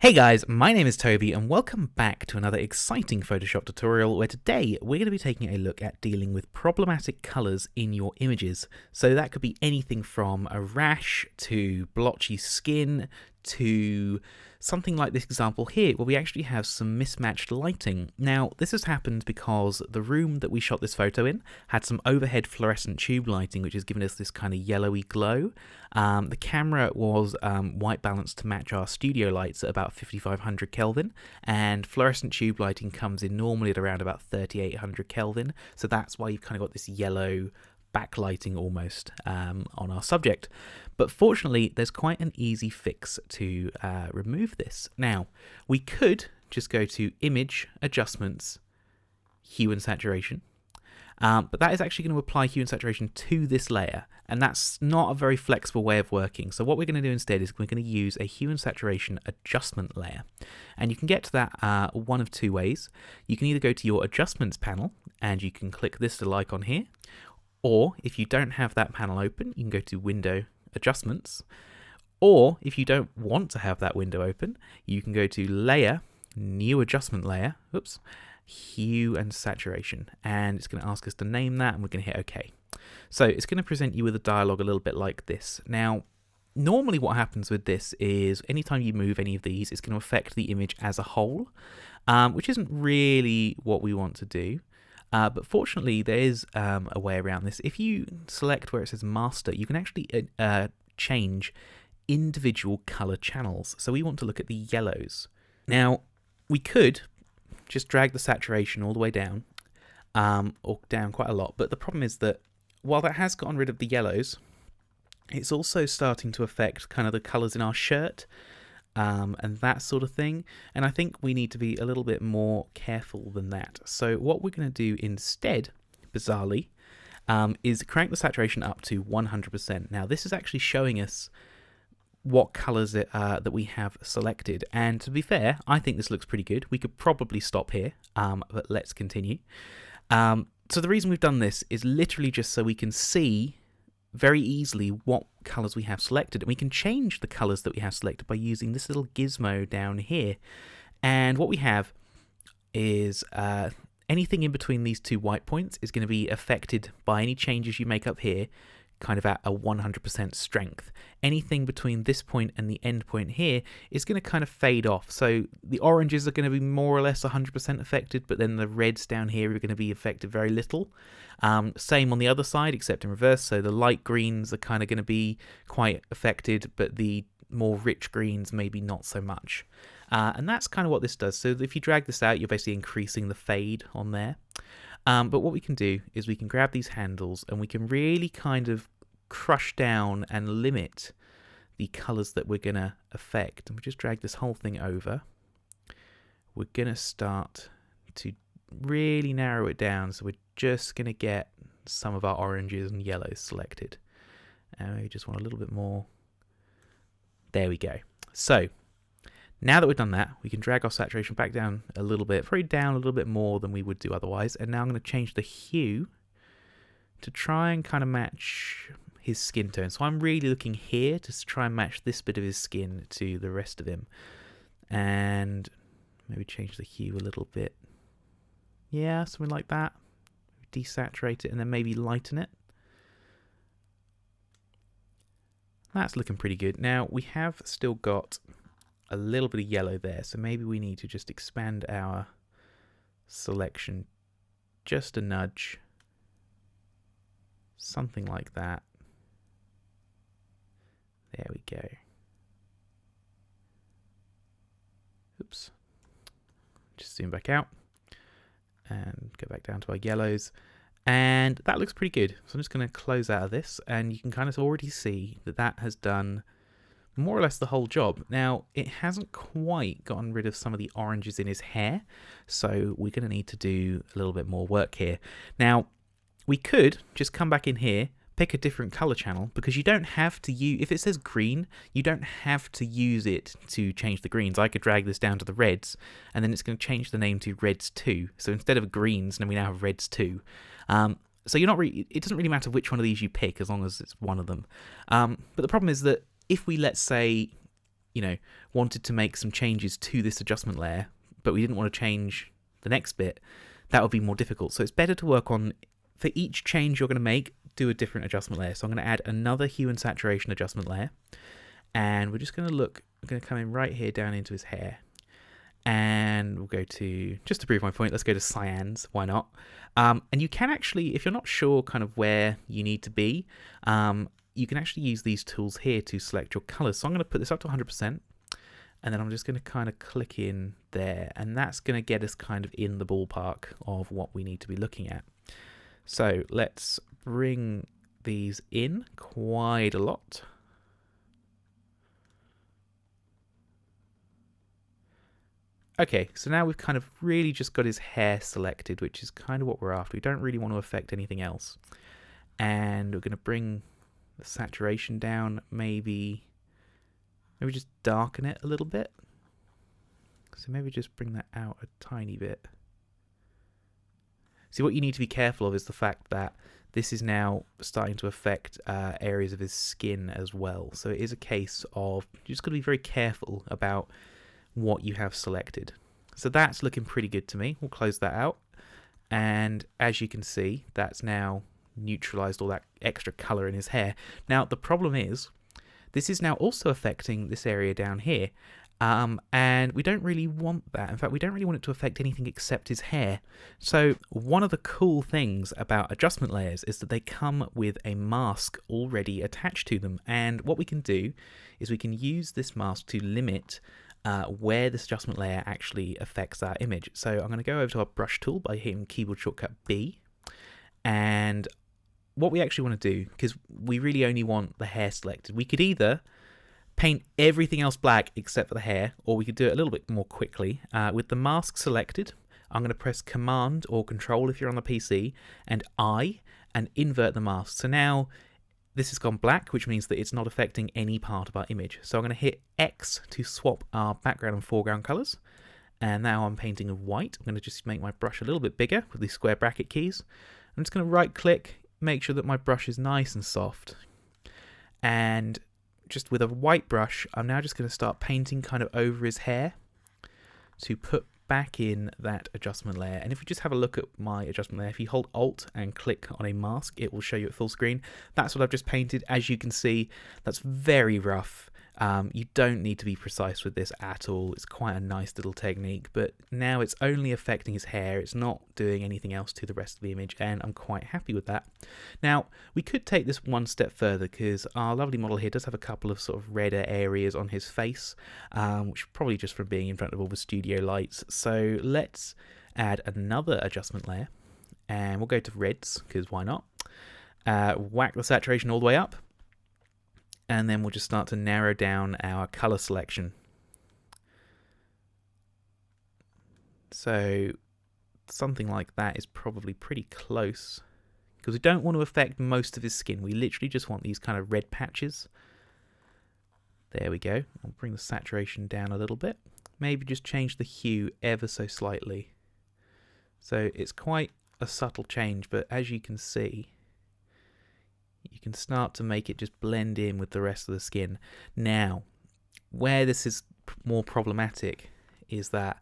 Hey guys, my name is Toby and welcome back to another exciting Photoshop tutorial where today we're going to be taking a look at dealing with problematic colours in your images. So that could be anything from a rash to blotchy skin to something like this example here where we actually have some mismatched lighting. Now this has happened because the room that we shot this photo in had some overhead fluorescent tube lighting which has given us this kind of yellowy glow. The camera was white balanced to match our studio lights at about 5500 Kelvin, and fluorescent tube lighting comes in normally at around about 3800 Kelvin, so that's why you've kind of got this yellow backlighting almost on our subject. But fortunately there's quite an easy fix to remove this. Now we could just go to Image, Adjustments, Hue and Saturation, but that is actually going to apply hue and saturation to this layer, and that's not a very flexible way of working. So what we're going to do instead is we're going to use a hue and saturation adjustment layer, and you can get to that one of two ways. You can either go to your adjustments panel and you can click this little icon here, or if you don't have that panel open you can go to Window, Adjustments, or if you don't want to have that window open you can go to Layer, New Adjustment Layer, Hue and Saturation, and it's going to ask us to name that and we're going to hit OK. So it's going to present you with a dialog a little bit like this. Now normally what happens with this is anytime you move any of these it's going to affect the image as a whole, which isn't really what we want to do. But fortunately there is a way around this. If you select where it says master you can actually change individual color channels. So we want to look at the yellows. Now we could just drag the saturation all the way down, or down quite a lot, but the problem is that while that has gotten rid of the yellows, it's also starting to affect kind of the colours in our shirt and that sort of thing, and I think we need to be a little bit more careful than that. So what we're going to do instead, bizarrely, is crank the saturation up to 100%. Now this is actually showing us what colours that we have selected, and to be fair I think this looks pretty good. We could probably stop here, but let's continue. So the reason we've done this is literally just so we can see very easily what colours we have selected, and we can change the colours that we have selected by using this little gizmo down here. And what we have is anything in between these two white points is going to be affected by any changes you make up here, kind of at a 100% strength. Anything between this point and the end point here is going to kind of fade off. So the oranges are going to be more or less 100% affected, but then the reds down here are going to be affected very little. Same on the other side, except in reverse. So the light greens are kind of going to be quite affected, but the more rich greens maybe not so much. And that's kind of what this does. So if you drag this out, you're basically increasing the fade on there. But what we can do is we can grab these handles and we can really kind of crush down and limit the colours that we're going to affect. And we just drag this whole thing over. We're going to start to really narrow it down, so we're just going to get some of our oranges and yellows selected. And we just want a little bit more. There we go. So now that we've done that, we can drag our saturation back down a little bit, probably down a little bit more than we would do otherwise. And now I'm going to change the hue to try and kind of match his skin tone. So I'm really looking here to try and match this bit of his skin to the rest of him. And maybe change the hue a little bit. Yeah, something like that. Desaturate it and then maybe lighten it. That's looking pretty good. Now we have still got a little bit of yellow there, so maybe we need to just expand our selection just a nudge, something like that. There we go. Oops, just zoom back out and go back down to our yellows, and that looks pretty good. So I'm just going to close out of this, and you can kind of already see that that has done more or less the whole job. Now it hasn't quite gotten rid of some of the oranges in his hair, so we're going to need to do a little bit more work here. Now we could just come back in here, pick a different color channel, because you don't have to use, if it says green, you don't have to use it to change the greens. I could drag this down to the reds and then it's going to change the name to reds 2. So instead of greens, then we now have reds 2. So you're not really, it doesn't really matter which one of these you pick as long as it's one of them. But the problem is that if we, let's say, wanted to make some changes to this adjustment layer, but we didn't want to change the next bit, that would be more difficult. So it's better to work on, for each change you're going to make, do a different adjustment layer. So I'm going to add another hue and saturation adjustment layer, and we're just going to look, I'm going to come in right here down into his hair, and we'll go to, just to prove my point, let's go to cyans, why not? And you can actually, if you're not sure kind of where you need to be, you can actually use these tools here to select your colors. So I'm going to put this up to 100%, and then I'm just going to kind of click in there, and that's going to get us kind of in the ballpark of what we need to be looking at. So let's bring these in quite a lot. Okay, so now we've kind of really just got his hair selected, which is kind of what we're after. We don't really want to affect anything else. And we're going to bring the saturation down, maybe just darken it a little bit. So maybe just bring that out a tiny bit. See, what you need to be careful of is the fact that this is now starting to affect areas of his skin as well. So it is a case of you just got to be very careful about what you have selected. So that's looking pretty good to me. We'll close that out, and as you can see, that's now neutralized all that extra color in his hair. Now the problem is this is now also affecting this area down here, and we don't really want that. In fact, we don't really want it to affect anything except his hair. So one of the cool things about adjustment layers is that they come with a mask already attached to them, and what we can do is we can use this mask to limit where this adjustment layer actually affects our image. So I'm going to go over to our brush tool by hitting keyboard shortcut B, and what we actually want to do, because we really only want the hair selected, we could either paint everything else black except for the hair, or we could do it a little bit more quickly. With the mask selected, I'm going to press Command or Control if you're on the PC, and I, and invert the mask. So now this has gone black, which means that it's not affecting any part of our image. So I'm going to hit X to swap our background and foreground colors. And now I'm painting in white. I'm going to just make my brush a little bit bigger with these square bracket keys. I'm just going to right click, make sure that my brush is nice and soft. And just with a white brush, I'm now just going to start painting kind of over his hair to put back in that adjustment layer. And if we just have a look at my adjustment layer, if you hold Alt and click on a mask, it will show you at full screen. That's what I've just painted. As you can see, that's very rough. You don't need to be precise with this at all. It's quite a nice little technique, but now it's only affecting his hair. It's not doing anything else to the rest of the image, and I'm quite happy with that. Now, we could take this one step further, because our lovely model here does have a couple of sort of redder areas on his face, which probably just from being in front of all the studio lights. So let's add another adjustment layer, and we'll go to reds, because why not? Whack the saturation all the way up, and then we'll just start to narrow down our color selection. So something like that is probably pretty close, because we don't want to affect most of his skin. We literally just want these kind of red patches. There we go. I'll bring the saturation down a little bit. Maybe just change the hue ever so slightly. So it's quite a subtle change, but as you can see, you can start to make it just blend in with the rest of the skin. Now, where this is more problematic is that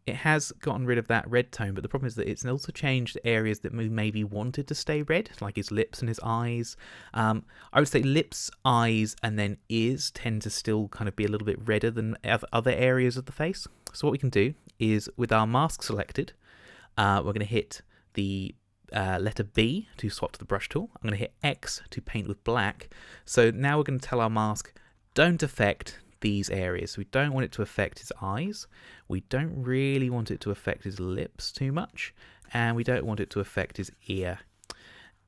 it has gotten rid of that red tone, but the problem is that it's also changed areas that we maybe wanted to stay red, like his lips and his eyes. I would say lips, eyes, and then ears tend to still kind of be a little bit redder than other areas of the face. So what we can do is, with our mask selected, we're going to hit the letter B to swap to the brush tool. I'm going to hit X to paint with black. So now we're going to tell our mask, don't affect these areas. We don't want it to affect his eyes. We don't really want it to affect his lips too much. And we don't want it to affect his ear.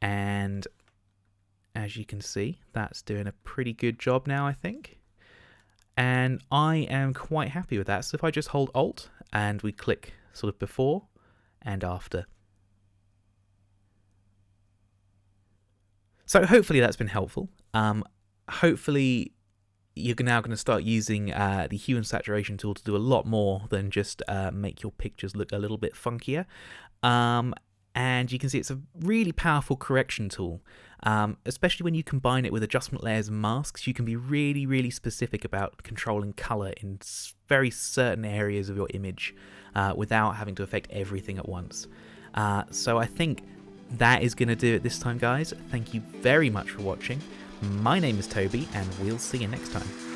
And as you can see, that's doing a pretty good job now, I think. And I am quite happy with that. So if I just hold Alt and we click sort of before and after. So hopefully that's been helpful. Hopefully you're now going to start using the Hue and Saturation tool to do a lot more than just make your pictures look a little bit funkier. And you can see it's a really powerful correction tool. Especially when you combine it with adjustment layers and masks, you can be really, really specific about controlling color in very certain areas of your image without having to affect everything at once. So I think that is going to do it this time, guys. Thank you very much for watching. My name is Toby, and we'll see you next time.